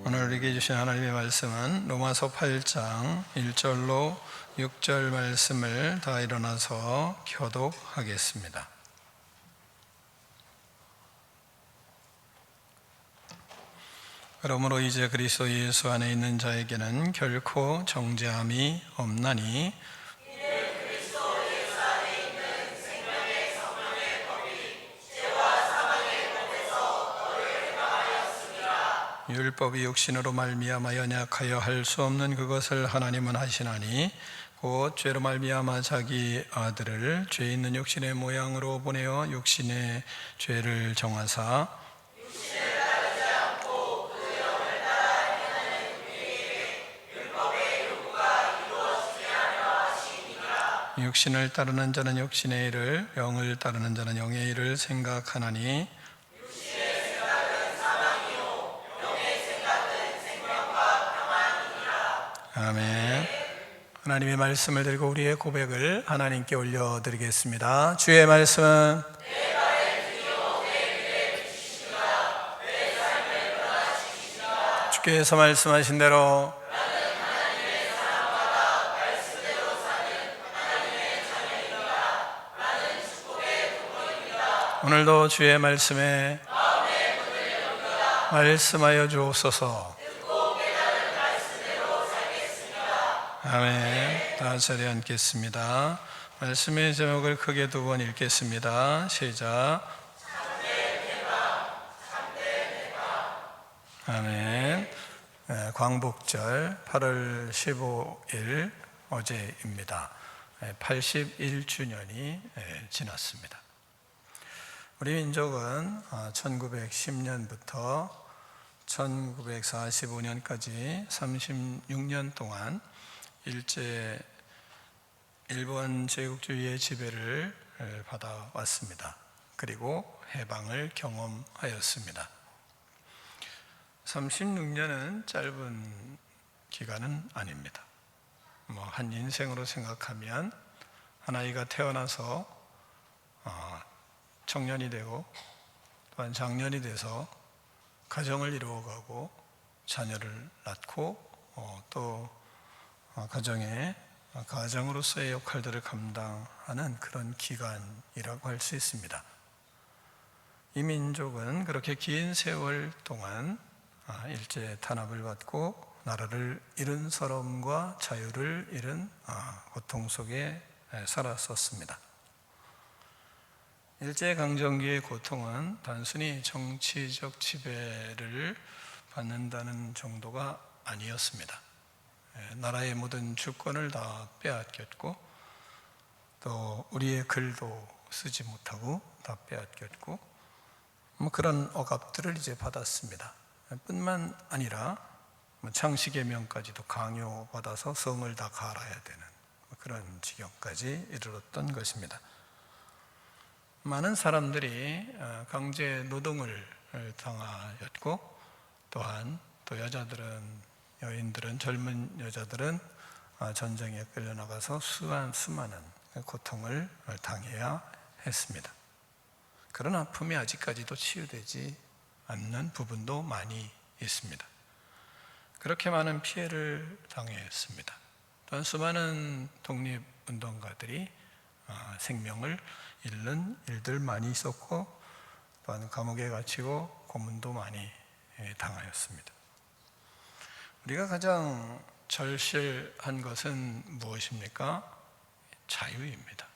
오늘 우리에게 주신 하나님의 말씀은 로마서 8장 1절로 6절 말씀을 다 일어나서 교독하겠습니다. 그러므로 이제 그리스도 예수 안에 있는 자에게는 결코 정죄함이 없나니 율법이 육신으로 말미암아 연약하여 할 수 없는 그것을 하나님은 하시나니 곧 죄로 말미암아 자기 아들을 죄 있는 육신의 모양으로 보내어 육신의 죄를 정하사 육신을 따르는 자는 육신의 일을, 영을 따르는 자는 영의 일을 생각하나니 아멘. 하나님의 말씀을 들고 우리의 고백을 하나님께 올려드리겠습니다. 주의 말씀은 주께서 말씀하신 대로 오늘도 주의 말씀에 말씀하여 주옵소서. 아멘. 다 자리에 앉겠습니다. 말씀의 제목을 크게 두 번 읽겠습니다. 시작. 아멘. 광복절 8월 15일 어제입니다. 81주년이 지났습니다. 우리 민족은 1910년부터 1945년까지 36년 동안 일제 일본 제국주의의 지배를 받아왔습니다. 그리고 해방을 경험하였습니다. 36년은 짧은 기간은 아닙니다. 한 인생으로 생각하면 한 아이가 태어나서 청년이 되고 또한 장년이 돼서 가정을 이루어가고 자녀를 낳고 또 가정으로서의 역할들을 감당하는 그런 기간이라고 할 수 있습니다. 이 민족은 그렇게 긴 세월 동안 일제 탄압을 받고 나라를 잃은 서름과 자유를 잃은 고통 속에 살았었습니다. 일제강점기의 고통은 단순히 정치적 지배를 받는다는 정도가 아니었습니다. 나라의 모든 주권을 다 빼앗겼고 또 우리의 글도 쓰지 못하고 다 빼앗겼고 그런 억압들을 이제 받았습니다. 뿐만 아니라 창씨개명까지도 강요받아서 성을 다 갈아야 되는 그런 지경까지 이르렀던 것입니다. 많은 사람들이 강제 노동을 당하였고 또한 또 여인들은 젊은 여자들은 전쟁에 끌려나가서 수많은 고통을 당해야 했습니다. 그런 아픔이 아직까지도 치유되지 않는 부분도 많이 있습니다. 그렇게 많은 피해를 당했습니다. 또한 수많은 독립운동가들이 생명을 잃는 일들 많이 있었고 또한 감옥에 갇히고 고문도 많이 당하였습니다. 우리가 가장 절실한 것은 무엇입니까? 자유입니다.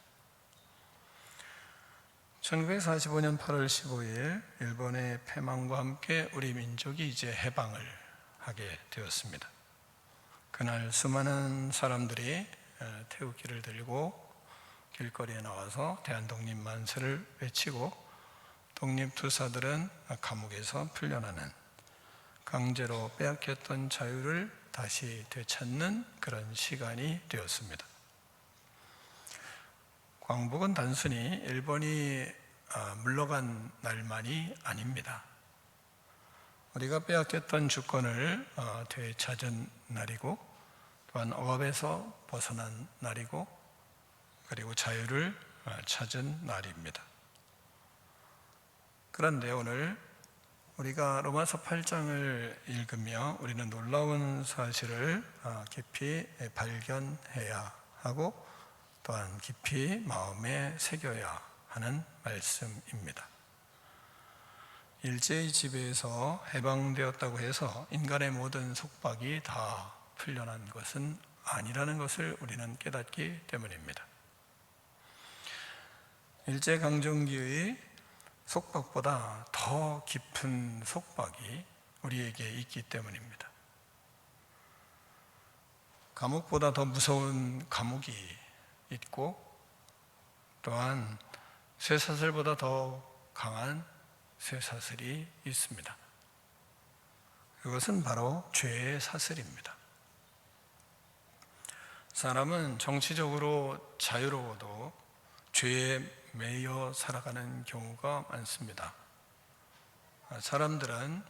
1945년 8월 15일 일본의 패망과 함께 우리 민족이 이제 해방을 하게 되었습니다. 그날 수많은 사람들이 태극기를 들고 길거리에 나와서 대한독립만세를 외치고 독립투사들은 감옥에서 풀려나는 강제로 빼앗겼던 자유를 다시 되찾는 그런 시간이 되었습니다. 광복은 단순히 일본이 물러간 날만이 아닙니다. 우리가 빼앗겼던 주권을 되찾은 날이고 또한 억압에서 벗어난 날이고 그리고 자유를 찾은 날입니다. 그런데 오늘 우리가 로마서 8장을 읽으며 우리는 놀라운 사실을 깊이 발견해야 하고 또한 깊이 마음에 새겨야 하는 말씀입니다. 일제의 지배에서 해방되었다고 해서 인간의 모든 속박이 다 풀려난 것은 아니라는 것을 우리는 깨닫기 때문입니다. 일제강점기의 속박보다 더 깊은 속박이 우리에게 있기 때문입니다. 감옥보다 더 무서운 감옥이 있고 또한 쇠사슬보다 더 강한 쇠사슬이 있습니다. 그것은 바로 죄의 사슬입니다. 사람은 정치적으로 자유로워도 죄에 매여 살아가는 경우가 많습니다. 사람들은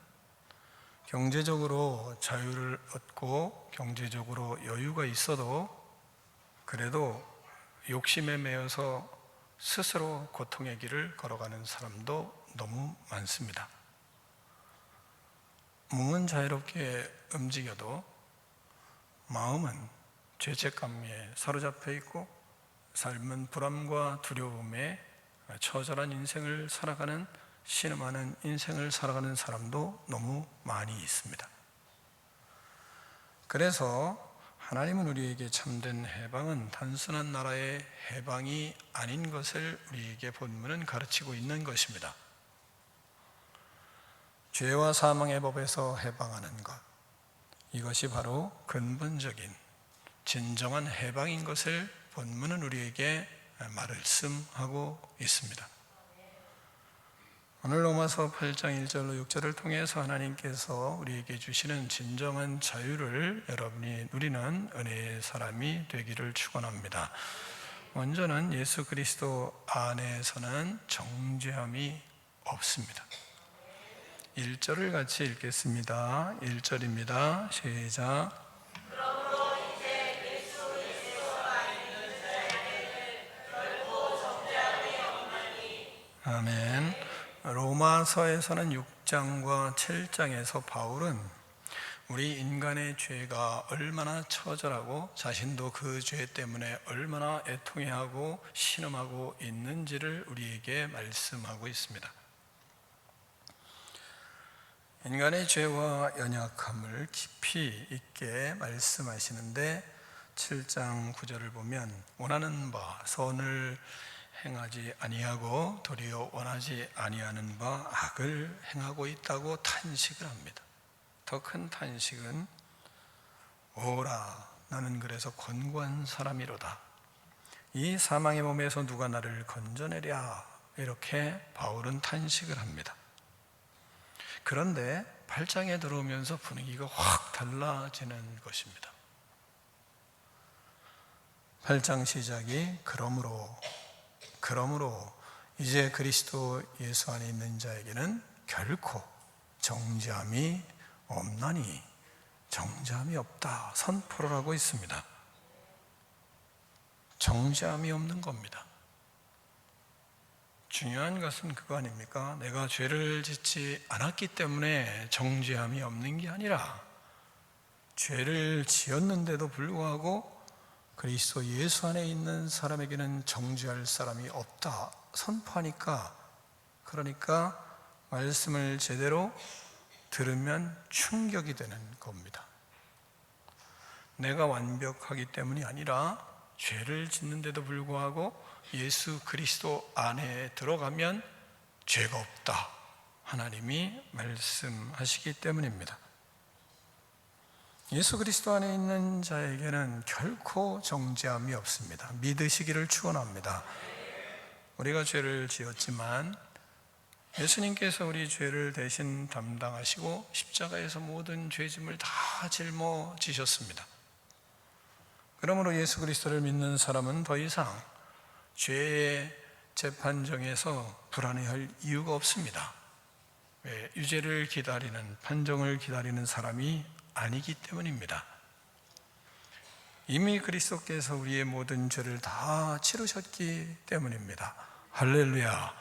경제적으로 자유를 얻고 경제적으로 여유가 있어도 그래도 욕심에 매여서 스스로 고통의 길을 걸어가는 사람도 너무 많습니다. 몸은 자유롭게 움직여도 마음은 죄책감에 사로잡혀 있고 삶은 불안과 두려움에 처절한 인생을 살아가는 신음하는 인생을 살아가는 사람도 너무 많이 있습니다. 그래서 하나님은 우리에게 참된 해방은 단순한 나라의 해방이 아닌 것을 우리에게 본문은 가르치고 있는 것입니다. 죄와 사망의 법에서 해방하는 것, 이것이 바로 근본적인 진정한 해방인 것을 본문은 우리에게 말씀하고 있습니다. 오늘 로마서 8장 1절로 6절을 통해서 하나님께서 우리에게 주시는 진정한 자유를 여러분이 누리는 은혜의 사람이 되기를 축원합니다. 먼저는 예수 그리스도 안에서는 정죄함이 없습니다. 1절을 같이 읽겠습니다. 1절입니다. 시작. 아멘. 로마서에서는 6장과 7장에서 바울은 우리 인간의 죄가 얼마나 처절하고 자신도 그 죄 때문에 얼마나 애통해하고 신음하고 있는지를 우리에게 말씀하고 있습니다. 인간의 죄와 연약함을 깊이 있게 말씀하시는데 7장 9절을 보면 원하는 바 선을 행하지 아니하고 도리어 원하지 아니하는 바 악을 행하고 있다고 탄식을 합니다. 더 큰 탄식은 오라 나는 그래서 곤고한 사람이로다. 이 사망의 몸에서 누가 나를 건져내랴 이렇게 바울은 탄식을 합니다. 그런데 8장에 들어오면서 분위기가 확 달라지는 것입니다. 8장 시작이 그러므로 이제 그리스도 예수 안에 있는 자에게는 결코 정죄함이 없나니 정죄함이 없다 선포를 하고 있습니다. 정죄함이 없는 겁니다. 중요한 것은 그거 아닙니까? 내가 죄를 짓지 않았기 때문에 정죄함이 없는 게 아니라 죄를 지었는데도 불구하고 그리스도 예수 안에 있는 사람에게는 정죄할 사람이 없다 선포하니까, 그러니까 말씀을 제대로 들으면 충격이 되는 겁니다. 내가 완벽하기 때문이 아니라 죄를 짓는데도 불구하고 예수 그리스도 안에 들어가면 죄가 없다 하나님이 말씀하시기 때문입니다. 예수 그리스도 안에 있는 자에게는 결코 정죄함이 없습니다. 믿으시기를 축원합니다. 우리가 죄를 지었지만 예수님께서 우리 죄를 대신 담당하시고 십자가에서 모든 죄짐을 다 짊어지셨습니다. 그러므로 예수 그리스도를 믿는 사람은 더 이상 죄의 재판정에서 불안해할 이유가 없습니다. 왜? 유죄를 기다리는, 판정을 기다리는 사람이 아니기 때문입니다. 이미 그리스도께서 우리의 모든 죄를 다 치르셨기 때문입니다. 할렐루야.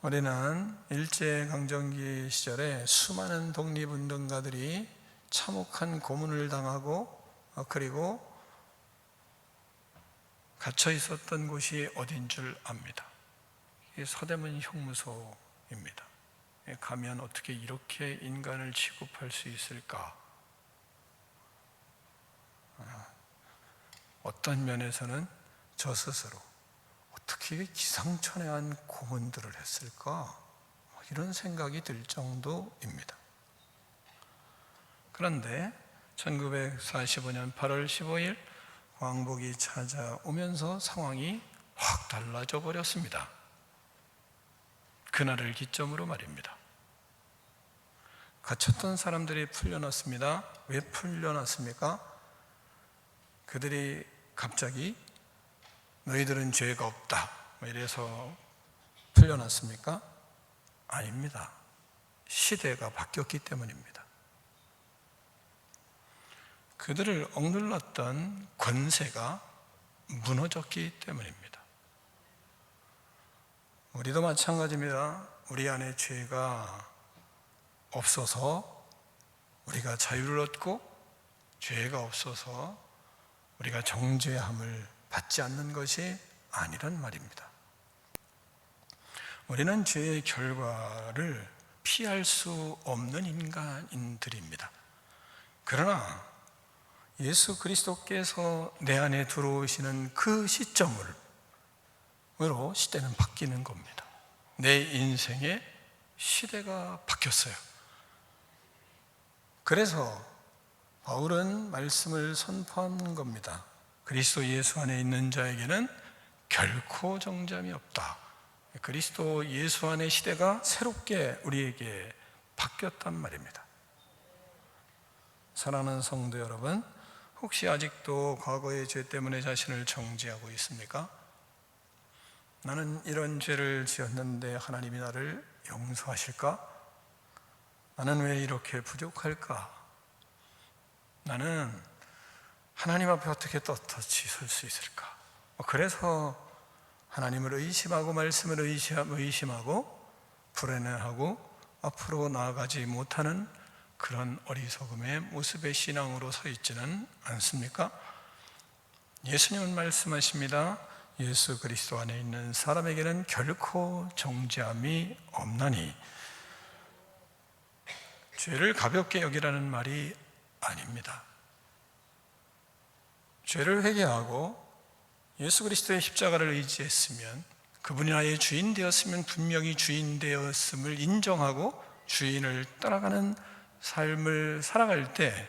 우리는 일제강점기 시절에 수많은 독립운동가들이 참혹한 고문을 당하고 그리고 갇혀 있었던 곳이 어딘 줄 압니다. 이게 서대문 형무소입니다. 가면 어떻게 이렇게 인간을 취급할 수 있을까? 어떤 면에서는 저 스스로 어떻게 기상천외한 고문들을 했을까? 이런 생각이 들 정도입니다. 그런데 1945년 8월 15일 광복이 찾아오면서 상황이 확 달라져 버렸습니다. 그날을 기점으로 말입니다. 갇혔던 사람들이 풀려났습니다. 왜 풀려났습니까? 그들이 갑자기 너희들은 죄가 없다 이래서 풀려났습니까? 아닙니다. 시대가 바뀌었기 때문입니다. 그들을 억눌렀던 권세가 무너졌기 때문입니다. 우리도 마찬가지입니다. 우리 안에 죄가 없어서 우리가 자유를 얻고 죄가 없어서 우리가 정죄함을 받지 않는 것이 아니란 말입니다. 우리는 죄의 결과를 피할 수 없는 인간들입니다. 그러나 예수 그리스도께서 내 안에 들어오시는 그 시점으로 시대는 바뀌는 겁니다. 내 인생의 시대가 바뀌었어요. 그래서 바울은 말씀을 선포하는 겁니다. 그리스도 예수 안에 있는 자에게는 결코 정잠이 없다. 그리스도 예수 안의 시대가 새롭게 우리에게 바뀌었단 말입니다. 사랑하는 성도 여러분, 혹시 아직도 과거의 죄 때문에 자신을 정죄하고 있습니까? 나는 이런 죄를 지었는데 하나님이 나를 용서하실까? 나는 왜 이렇게 부족할까? 나는 하나님 앞에 어떻게 떳떳이 설 수 있을까? 그래서 하나님을 의심하고 말씀을 의심하고 불안해하고 앞으로 나아가지 못하는 그런 어리석음의 모습의 신앙으로 서 있지는 않습니까? 예수님은 말씀하십니다. 예수 그리스도 안에 있는 사람에게는 결코 정죄함이 없나니. 죄를 가볍게 여기라는 말이 아닙니다. 죄를 회개하고 예수 그리스도의 십자가를 의지했으면, 그분이 나의 주인 되었으면 분명히 주인 되었음을 인정하고 주인을 따라가는 삶을 살아갈 때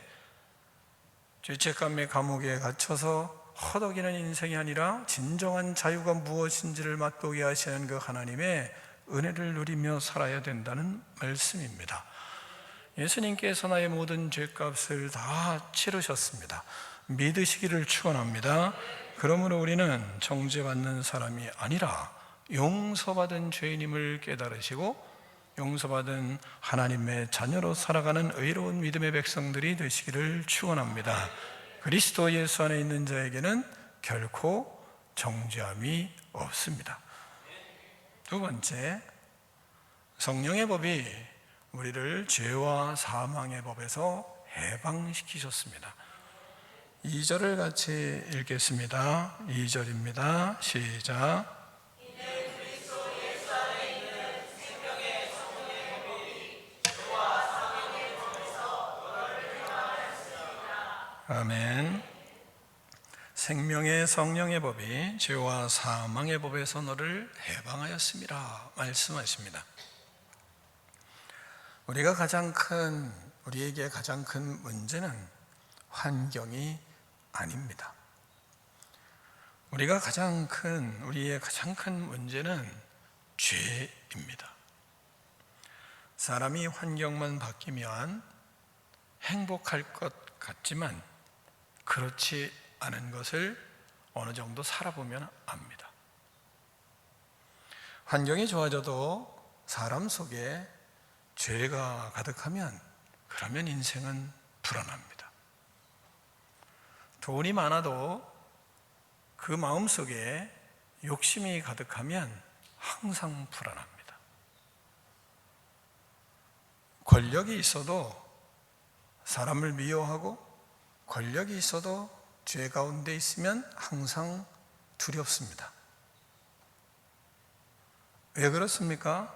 죄책감의 감옥에 갇혀서 허덕이는 인생이 아니라 진정한 자유가 무엇인지를 맛보게 하시는 그 하나님의 은혜를 누리며 살아야 된다는 말씀입니다. 예수님께서 나의 모든 죄값을 다 치르셨습니다. 믿으시기를 축원합니다. 그러므로 우리는 정죄받는 사람이 아니라 용서받은 죄인임을 깨달으시고 용서받은 하나님의 자녀로 살아가는 의로운 믿음의 백성들이 되시기를 축원합니다. 그리스도 예수 안에 있는 자에게는 결코 정죄함이 없습니다. 두 번째, 성령의 법이 우리를 죄와 사망의 법에서 해방시키셨습니다. 2절을 같이 읽겠습니다. 2절입니다. 시작. 아멘. 생명의 성령의 법이 죄와 사망의 법에서 너를 해방하였습니다. 말씀하십니다. 우리에게 가장 큰 문제는 환경이 아닙니다. 우리의 가장 큰 문제는 죄입니다. 사람이 환경만 바뀌면 행복할 것 같지만 그렇지 않은 것을 어느 정도 살아보면 압니다. 환경이 좋아져도 사람 속에 죄가 가득하면 그러면 인생은 불안합니다. 돈이 많아도 그 마음속에 욕심이 가득하면 항상 불안합니다. 권력이 있어도 사람을 미워하고 권력이 있어도 죄 가운데 있으면 항상 두렵습니다. 왜 그렇습니까?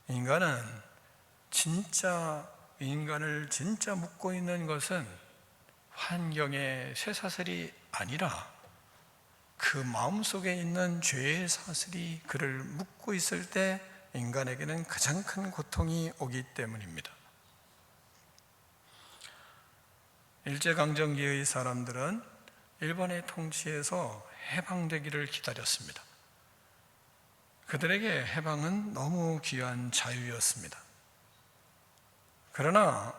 인간을 진짜 묶고 있는 것은 환경의 쇠사슬이 아니라 그 마음속에 있는 죄의 사슬이 그를 묶고 있을 때 인간에게는 가장 큰 고통이 오기 때문입니다. 일제강점기의 사람들은 일본의 통치에서 해방되기를 기다렸습니다. 그들에게 해방은 너무 귀한 자유였습니다. 그러나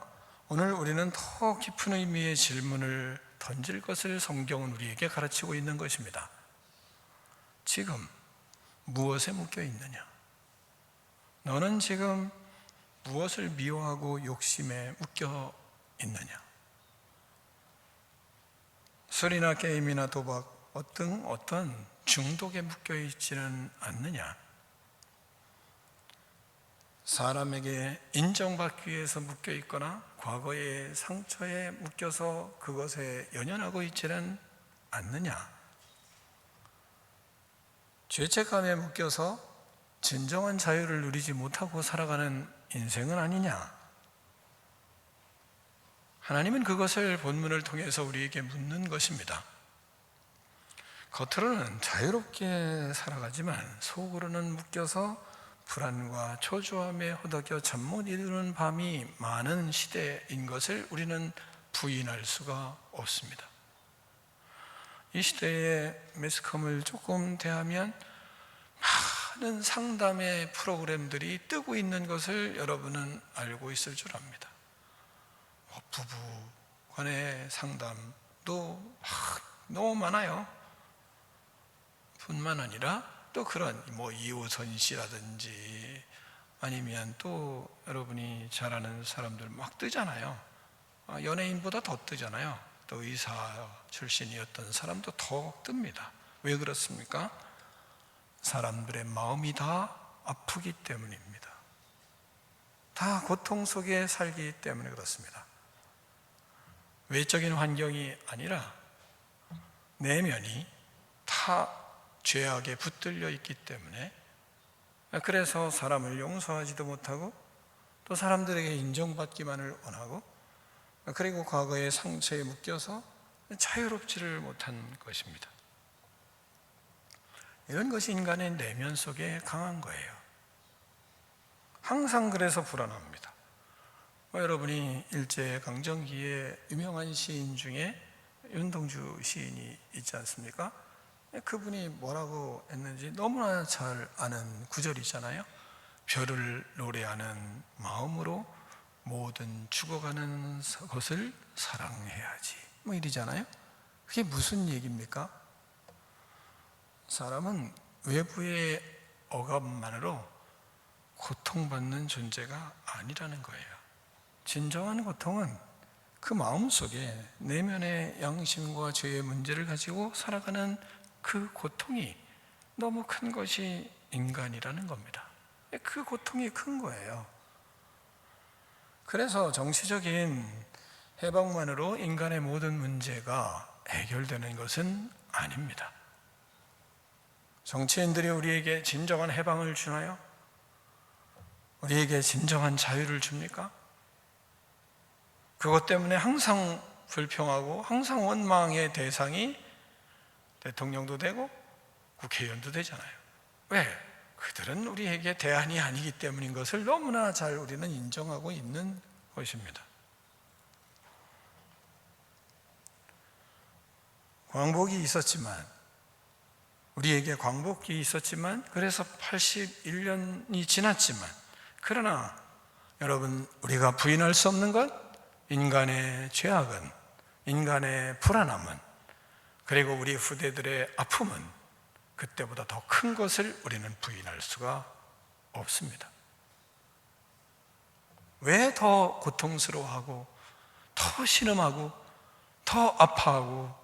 오늘 우리는 더 깊은 의미의 질문을 던질 것을 성경은 우리에게 가르치고 있는 것입니다. 지금 무엇에 묶여 있느냐? 너는 지금 무엇을 미워하고 욕심에 묶여 있느냐? 술이나 게임이나 도박, 어떤 중독에 묶여 있지는 않느냐? 사람에게 인정받기 위해서 묶여 있거나 과거의 상처에 묶여서 그것에 연연하고 있지는 않느냐? 죄책감에 묶여서 진정한 자유를 누리지 못하고 살아가는 인생은 아니냐? 하나님은 그것을 본문을 통해서 우리에게 묻는 것입니다. 겉으로는 자유롭게 살아가지만 속으로는 묶여서 불안과 초조함에 허덕여 잠 못 이루는 밤이 많은 시대인 것을 우리는 부인할 수가 없습니다. 이 시대의 매스컴을 조금 대하면 많은 상담의 프로그램들이 뜨고 있는 것을 여러분은 알고 있을 줄 압니다. 부부 간의 상담도 너무 많아요. 뿐만 아니라 또 그런 이호선 씨라든지 아니면 또 여러분이 잘 아는 사람들 막 뜨잖아요. 연예인보다 더 뜨잖아요. 또 의사 출신이었던 사람도 더 뜹니다. 왜 그렇습니까? 사람들의 마음이 다 아프기 때문입니다. 다 고통 속에 살기 때문에 그렇습니다. 외적인 환경이 아니라 내면이 다 죄악에 붙들려 있기 때문에, 그래서 사람을 용서하지도 못하고 또 사람들에게 인정받기만을 원하고, 그리고 과거의 상처에 묶여서 자유롭지를 못한 것입니다. 이런 것이 인간의 내면 속에 강한 거예요. 항상 그래서 불안합니다. 여러분이 일제강점기에 유명한 시인 중에 윤동주 시인이 있지 않습니까? 그분이 뭐라고 했는지 너무나 잘 아는 구절이잖아요. 별을 노래하는 마음으로 모든 죽어가는 것을 사랑해야지, 이러잖아요. 그게 무슨 얘기입니까? 사람은 외부의 억압만으로 고통받는 존재가 아니라는 거예요. 진정한 고통은 그 마음속에 내면의 양심과 죄의 문제를 가지고 살아가는 그 고통이 너무 큰 것이 인간이라는 겁니다. 그 고통이 큰 거예요. 그래서 정치적인 해방만으로 인간의 모든 문제가 해결되는 것은 아닙니다. 정치인들이 우리에게 진정한 해방을 주나요? 우리에게 진정한 자유를 줍니까? 그것 때문에 항상 불평하고 항상 원망의 대상이 대통령도 되고 국회의원도 되잖아요. 왜? 그들은 우리에게 대안이 아니기 때문인 것을 너무나 잘 우리는 인정하고 있는 것입니다. 광복이 있었지만, 우리에게 광복이 있었지만, 그래서 81년이 지났지만, 그러나 여러분, 우리가 부인할 수 없는 것, 인간의 죄악은, 인간의 불안함은, 그리고 우리 후대들의 아픔은 그때보다 더 큰 것을 우리는 부인할 수가 없습니다. 왜 더 고통스러워하고 더 신음하고 더 아파하고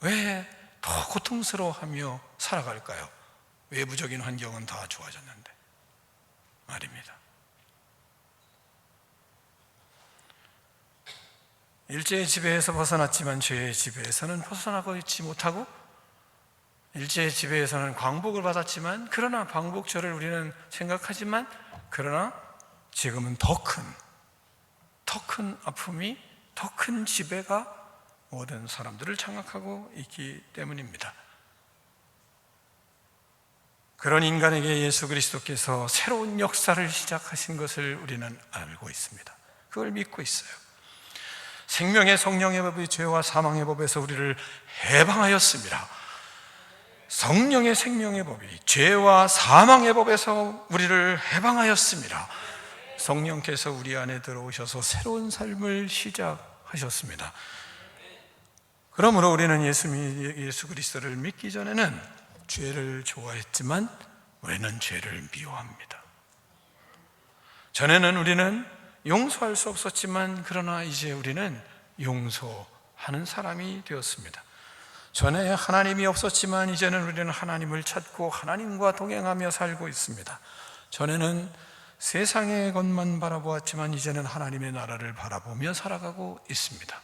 왜 더 고통스러워하며 살아갈까요? 외부적인 환경은 다 좋아졌는데 말입니다. 일제의 지배에서 벗어났지만 죄의 지배에서는 벗어나고 있지 못하고, 일제의 지배에서는 광복을 받았지만, 그러나 광복절을 우리는 생각하지만, 그러나 지금은 더 큰 아픔이, 더 큰 지배가 모든 사람들을 장악하고 있기 때문입니다. 그런 인간에게 예수 그리스도께서 새로운 역사를 시작하신 것을 우리는 알고 있습니다. 그걸 믿고 있어요. 생명의 성령의 법이 죄와 사망의 법에서 우리를 해방하였습니다. 성령의 생명의 법이 죄와 사망의 법에서 우리를 해방하였습니다. 성령께서 우리 안에 들어오셔서 새로운 삶을 시작하셨습니다. 그러므로 우리는 예수 그리스도를 믿기 전에는 죄를 좋아했지만 우리는 죄를 미워합니다. 전에는 우리는 용서할 수 없었지만, 그러나 이제 우리는 용서하는 사람이 되었습니다. 전에 하나님이 없었지만 이제는 우리는 하나님을 찾고 하나님과 동행하며 살고 있습니다. 전에는 세상의 것만 바라보았지만 이제는 하나님의 나라를 바라보며 살아가고 있습니다.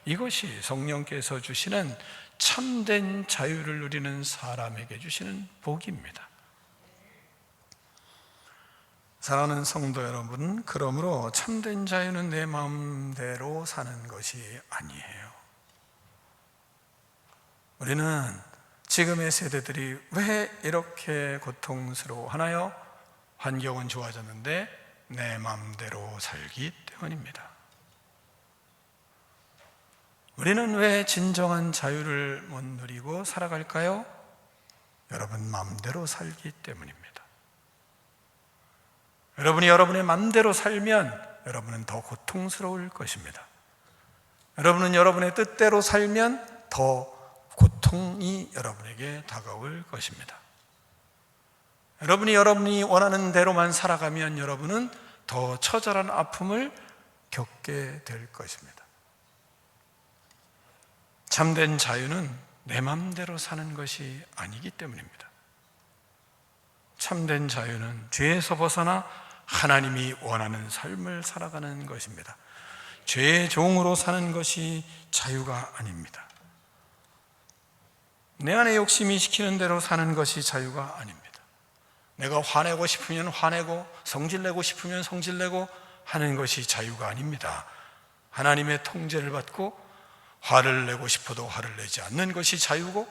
이것이 성령께서 주시는 참된 자유를 누리는 사람에게 주시는 복입니다. 사랑하는 성도 여러분, 그러므로 참된 자유는 내 마음대로 사는 것이 아니에요. 우리는 지금의 세대들이 왜 이렇게 고통스러워하나요? 환경은 좋아졌는데 내 마음대로 살기 때문입니다. 우리는 왜 진정한 자유를 못 누리고 살아갈까요? 여러분 마음대로 살기 때문입니다. 여러분이 여러분의 마음대로 살면 여러분은 더 고통스러울 것입니다. 여러분은 여러분의 뜻대로 살면 더 고통이 여러분에게 다가올 것입니다. 여러분이 원하는 대로만 살아가면 여러분은 더 처절한 아픔을 겪게 될 것입니다. 참된 자유는 내 마음대로 사는 것이 아니기 때문입니다. 참된 자유는 죄에서 벗어나 하나님이 원하는 삶을 살아가는 것입니다. 죄의 종으로 사는 것이 자유가 아닙니다. 내 안의 욕심이 시키는 대로 사는 것이 자유가 아닙니다. 내가 화내고 싶으면 화내고 성질내고 싶으면 성질내고 하는 것이 자유가 아닙니다. 하나님의 통제를 받고 화를 내고 싶어도 화를 내지 않는 것이 자유고,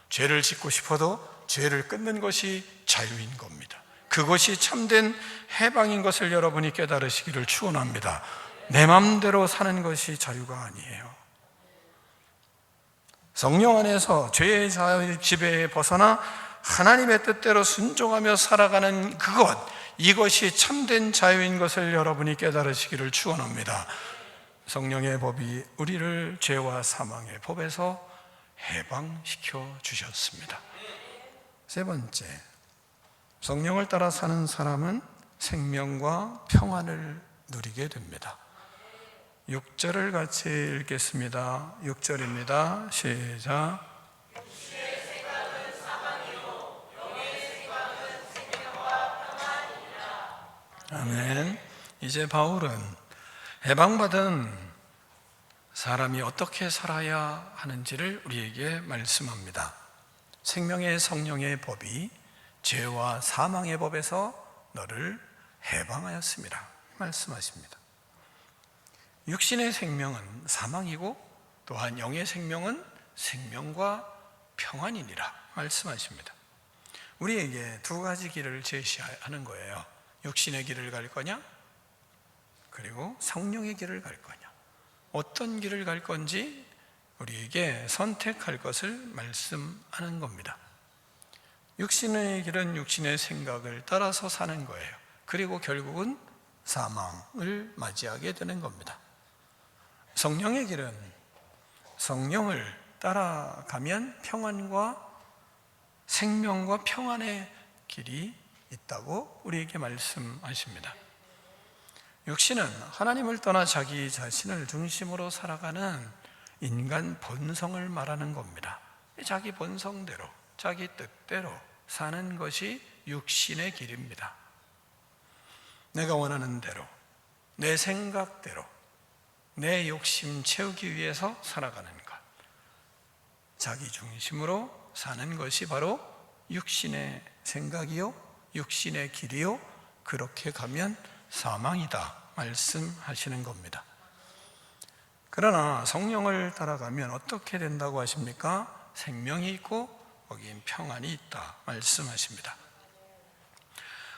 죄를 짓고 싶어도 죄를 끊는 것이 자유인 겁니다. 그것이 참된 해방인 것을 여러분이 깨달으시기를 축원합니다. 내 마음대로 사는 것이 자유가 아니에요. 성령 안에서 죄의 지배에 벗어나 하나님의 뜻대로 순종하며 살아가는 이것이 참된 자유인 것을 여러분이 깨달으시기를 축원합니다. 성령의 법이 우리를 죄와 사망의 법에서 해방시켜 주셨습니다. 세 번째, 성령을 따라 사는 사람은 생명과 평안을 누리게 됩니다. 6절을 같이 읽겠습니다. 6절입니다. 시작. 아멘. 이제 바울은 해방받은 사람이 어떻게 살아야 하는지를 우리에게 말씀합니다. 생명의 성령의 법이 죄와 사망의 법에서 너를 해방하였습니다. 말씀하십니다. 육신의 생명은 사망이고 또한 영의 생명은 생명과 평안이니라 말씀하십니다. 우리에게 두 가지 길을 제시하는 거예요. 육신의 길을 갈 거냐? 그리고 성령의 길을 갈 거냐? 어떤 길을 갈 건지 우리에게 선택할 것을 말씀하는 겁니다. 육신의 길은 육신의 생각을 따라서 사는 거예요. 그리고 결국은 사망을 맞이하게 되는 겁니다. 성령의 길은 성령을 따라가면 평안과 생명과 평안의 길이 있다고 우리에게 말씀하십니다. 육신은 하나님을 떠나 자기 자신을 중심으로 살아가는 인간 본성을 말하는 겁니다. 자기 본성대로, 자기 뜻대로 사는 것이 육신의 길입니다. 내가 원하는 대로, 내 생각대로, 내 욕심 채우기 위해서 살아가는 것, 자기 중심으로 사는 것이 바로 육신의 생각이요, 육신의 길이요, 그렇게 가면 사망이다 말씀하시는 겁니다. 그러나 성령을 따라가면 어떻게 된다고 하십니까? 생명이 있고 거기엔 평안이 있다 말씀하십니다.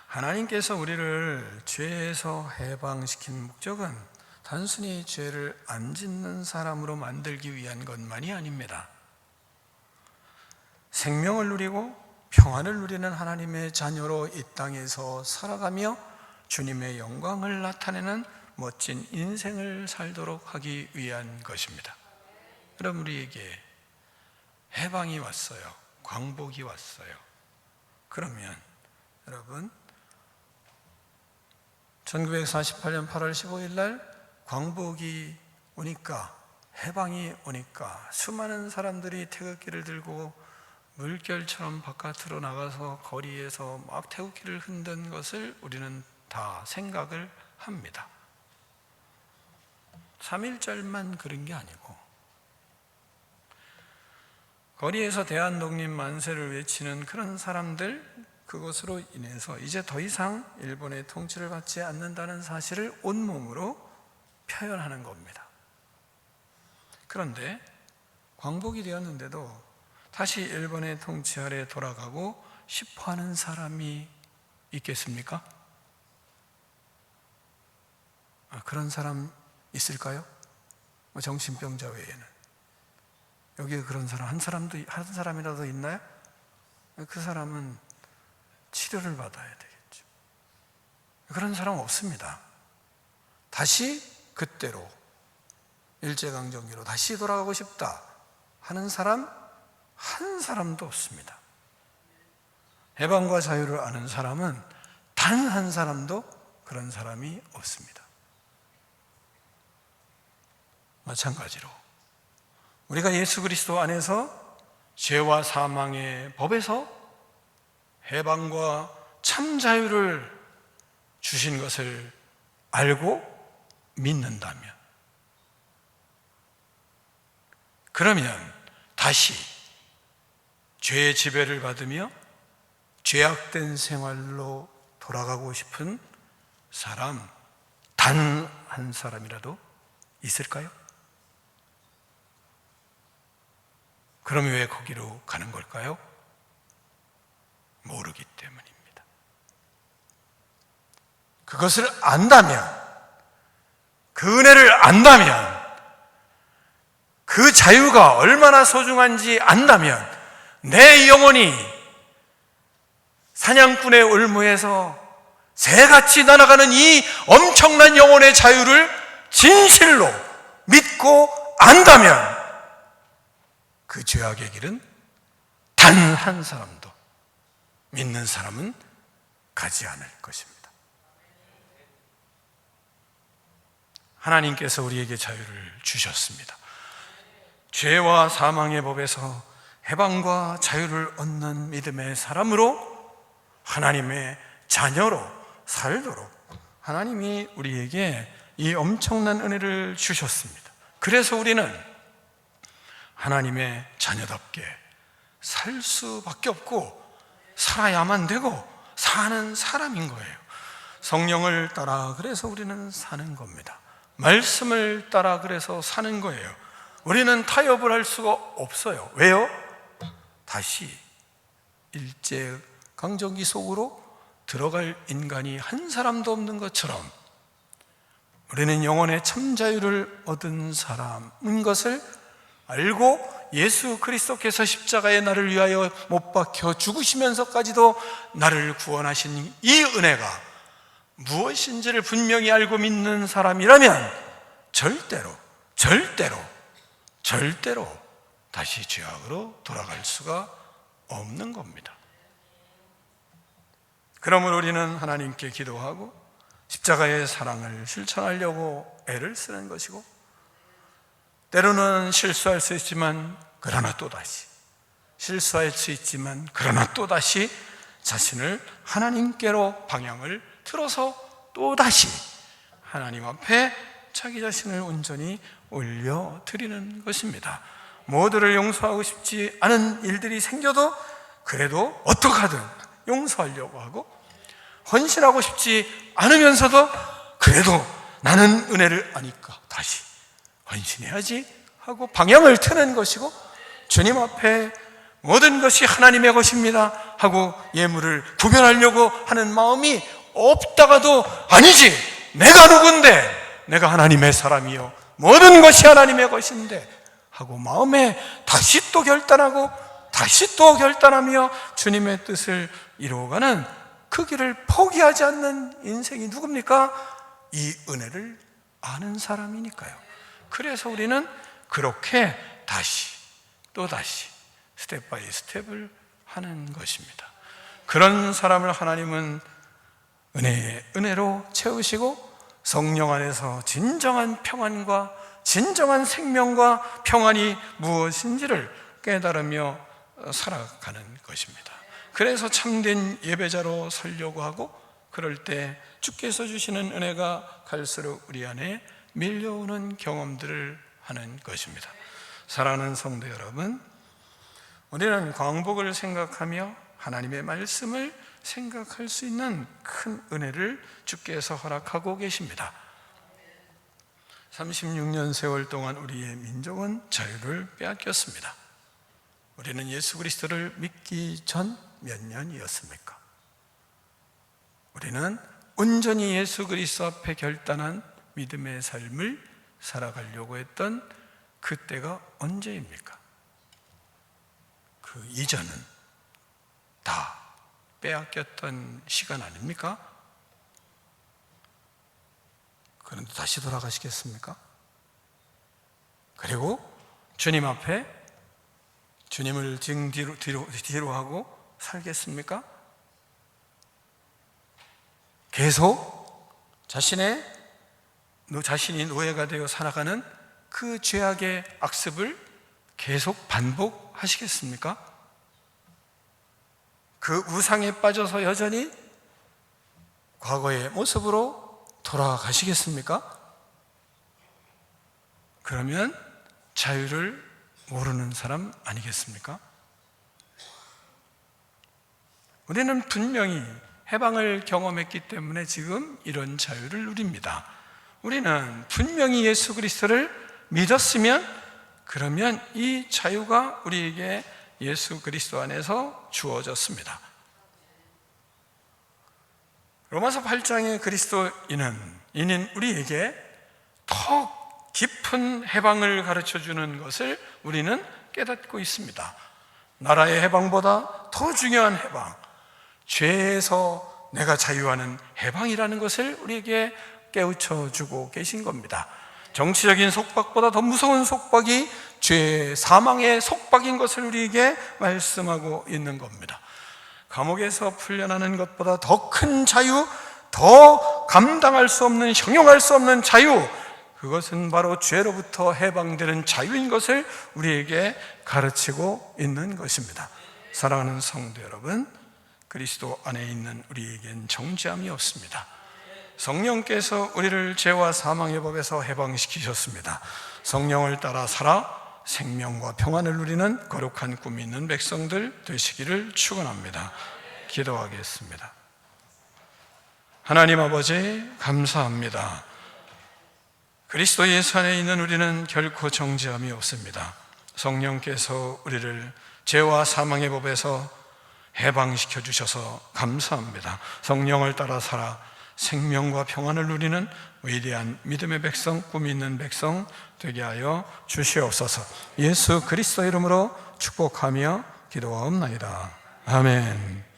하나님께서 우리를 죄에서 해방시킨 목적은 단순히 죄를 안 짓는 사람으로 만들기 위한 것만이 아닙니다. 생명을 누리고 평안을 누리는 하나님의 자녀로 이 땅에서 살아가며 주님의 영광을 나타내는 멋진 인생을 살도록 하기 위한 것입니다. 여러분, 우리에게 해방이 왔어요. 광복이 왔어요. 그러면 여러분, 1948년 8월 15일 날 광복이 오니까, 해방이 오니까 수많은 사람들이 태극기를 들고 물결처럼 바깥으로 나가서 거리에서 막 태극기를 흔든 것을 우리는 다 생각을 합니다. 3.1절만 그런 게 아니고, 거리에서 대한독립 만세를 외치는 그런 사람들, 그것으로 인해서 이제 더 이상 일본의 통치를 받지 않는다는 사실을 온몸으로 표현하는 겁니다. 그런데 광복이 되었는데도 다시 일본의 통치 아래 돌아가고 싶어 하는 사람이 있겠습니까? 그런 사람 있을까요? 정신병자 외에는. 여기에 그런 사람 한 사람이라도 있나요? 그 사람은 치료를 받아야 되겠죠. 그런 사람 없습니다. 다시 그때로, 일제강점기로 다시 돌아가고 싶다 하는 사람 한 사람도 없습니다. 해방과 자유를 아는 사람은 단 한 사람도 그런 사람이 없습니다. 마찬가지로 우리가 예수 그리스도 안에서 죄와 사망의 법에서 해방과 참 자유를 주신 것을 알고 믿는다면, 그러면 다시 죄의 지배를 받으며 죄악된 생활로 돌아가고 싶은 사람 단 한 사람이라도 있을까요? 그럼 왜 거기로 가는 걸까요? 모르기 때문입니다. 그것을 안다면, 그 은혜를 안다면, 그 자유가 얼마나 소중한지 안다면 내 영혼이 사냥꾼의 올무에서 새같이 날아가는 이 엄청난 영혼의 자유를 진실로 믿고 안다면 그 죄악의 길은 단 한 사람도, 믿는 사람은 가지 않을 것입니다. 하나님께서 우리에게 자유를 주셨습니다. 죄와 사망의 법에서 해방과 자유를 얻는 믿음의 사람으로, 하나님의 자녀로 살도록 하나님이 우리에게 이 엄청난 은혜를 주셨습니다. 그래서 우리는 하나님의 자녀답게 살 수밖에 없고 살아야만 되고 사는 사람인 거예요. 성령을 따라 그래서 우리는 사는 겁니다. 말씀을 따라 그래서 사는 거예요. 우리는 타협을 할 수가 없어요. 왜요? 다시 일제강점기 속으로 들어갈 인간이 한 사람도 없는 것처럼 우리는 영혼의 참 자유를 얻은 사람인 것을 알고, 예수 그리스도께서 십자가에 나를 위하여 못 박혀 죽으시면서까지도 나를 구원하신 이 은혜가 무엇인지를 분명히 알고 믿는 사람이라면 절대로 다시 죄악으로 돌아갈 수가 없는 겁니다. 그러므로 우리는 하나님께 기도하고 십자가의 사랑을 실천하려고 애를 쓰는 것이고, 때로는 실수할 수 있지만 그러나 또다시 실수할 수 있지만 그러나 또다시 자신을 하나님께로 방향을 틀어서 또다시 하나님 앞에 자기 자신을 온전히 올려드리는 것입니다. 모두를 용서하고 싶지 않은 일들이 생겨도 그래도 어떡하든 용서하려고 하고, 헌신하고 싶지 않으면서도 그래도 나는 은혜를 아니까 다시 헌신해야지 하고 방향을 트는 것이고, 주님 앞에 모든 것이 하나님의 것입니다 하고 예물을 구별하려고 하는 마음이 없다가도 아니지, 내가 누군데, 내가 하나님의 사람이요 모든 것이 하나님의 것인데 하고 마음에 다시 또 결단하고 다시 또 결단하며 주님의 뜻을 이루어가는 그 길을 포기하지 않는 인생이 누굽니까? 이 은혜를 아는 사람이니까요. 그래서 우리는 그렇게 다시 또 다시 스텝 바이 스텝을 하는 것입니다. 그런 사람을 하나님은 은혜로 채우시고 성령 안에서 진정한 평안과 진정한 생명과 평안이 무엇인지를 깨달으며 살아가는 것입니다. 그래서 참된 예배자로 서려고 하고, 그럴 때 주께서 주시는 은혜가 갈수록 우리 안에 밀려오는 경험들을 하는 것입니다. 사랑하는 성도 여러분, 우리는 광복을 생각하며 하나님의 말씀을 생각할 수 있는 큰 은혜를 주께서 허락하고 계십니다. 36년 세월 동안 우리의 민족은 자유를 빼앗겼습니다. 우리는 예수 그리스도를 믿기 전 몇 년이었습니까? 우리는 온전히 예수 그리스도 앞에 결단한 믿음의 삶을 살아가려고 했던 그때가 언제입니까? 그 이전은 다 빼앗겼던 시간 아닙니까? 그런데 다시 돌아가시겠습니까? 그리고 주님 앞에 주님을 등 뒤로 하고 살겠습니까? 계속 자신이 노예가 되어 살아가는 그 죄악의 악습을 계속 반복하시겠습니까? 그 우상에 빠져서 여전히 과거의 모습으로 돌아가시겠습니까? 그러면 자유를 모르는 사람 아니겠습니까? 우리는 분명히 해방을 경험했기 때문에 지금 이런 자유를 누립니다. 우리는 분명히 예수 그리스도를 믿었으면 그러면 이 자유가 우리에게 예수 그리스도 안에서 주어졌습니다. 로마서 8장의 그리스도인은 우리에게 더 깊은 해방을 가르쳐주는 것을 우리는 깨닫고 있습니다. 나라의 해방보다 더 중요한 해방, 죄에서 내가 자유하는 해방이라는 것을 우리에게 깨우쳐주고 계신 겁니다. 정치적인 속박보다 더 무서운 속박이 죄, 사망의 속박인 것을 우리에게 말씀하고 있는 겁니다. 감옥에서 풀려나는 것보다 더 큰 자유, 더 감당할 수 없는, 형용할 수 없는 자유, 그것은 바로 죄로부터 해방되는 자유인 것을 우리에게 가르치고 있는 것입니다. 사랑하는 성도 여러분, 그리스도 안에 있는 우리에겐 정죄함이 없습니다. 성령께서 우리를 죄와 사망의 법에서 해방시키셨습니다. 성령을 따라 살아 생명과 평안을 누리는 거룩한 꿈이 있는 백성들 되시기를 축원합니다. 기도하겠습니다. 하나님 아버지, 감사합니다. 그리스도 예수 안에 있는 우리는 결코 정죄함이 없습니다. 성령께서 우리를 죄와 사망의 법에서 해방시켜 주셔서 감사합니다. 성령을 따라 살아 생명과 평안을 누리는 위대한 믿음의 백성, 꿈이 있는 백성 되게 하여 주시옵소서. 예수 그리스도 이름으로 축복하며 기도하옵나이다. 아멘.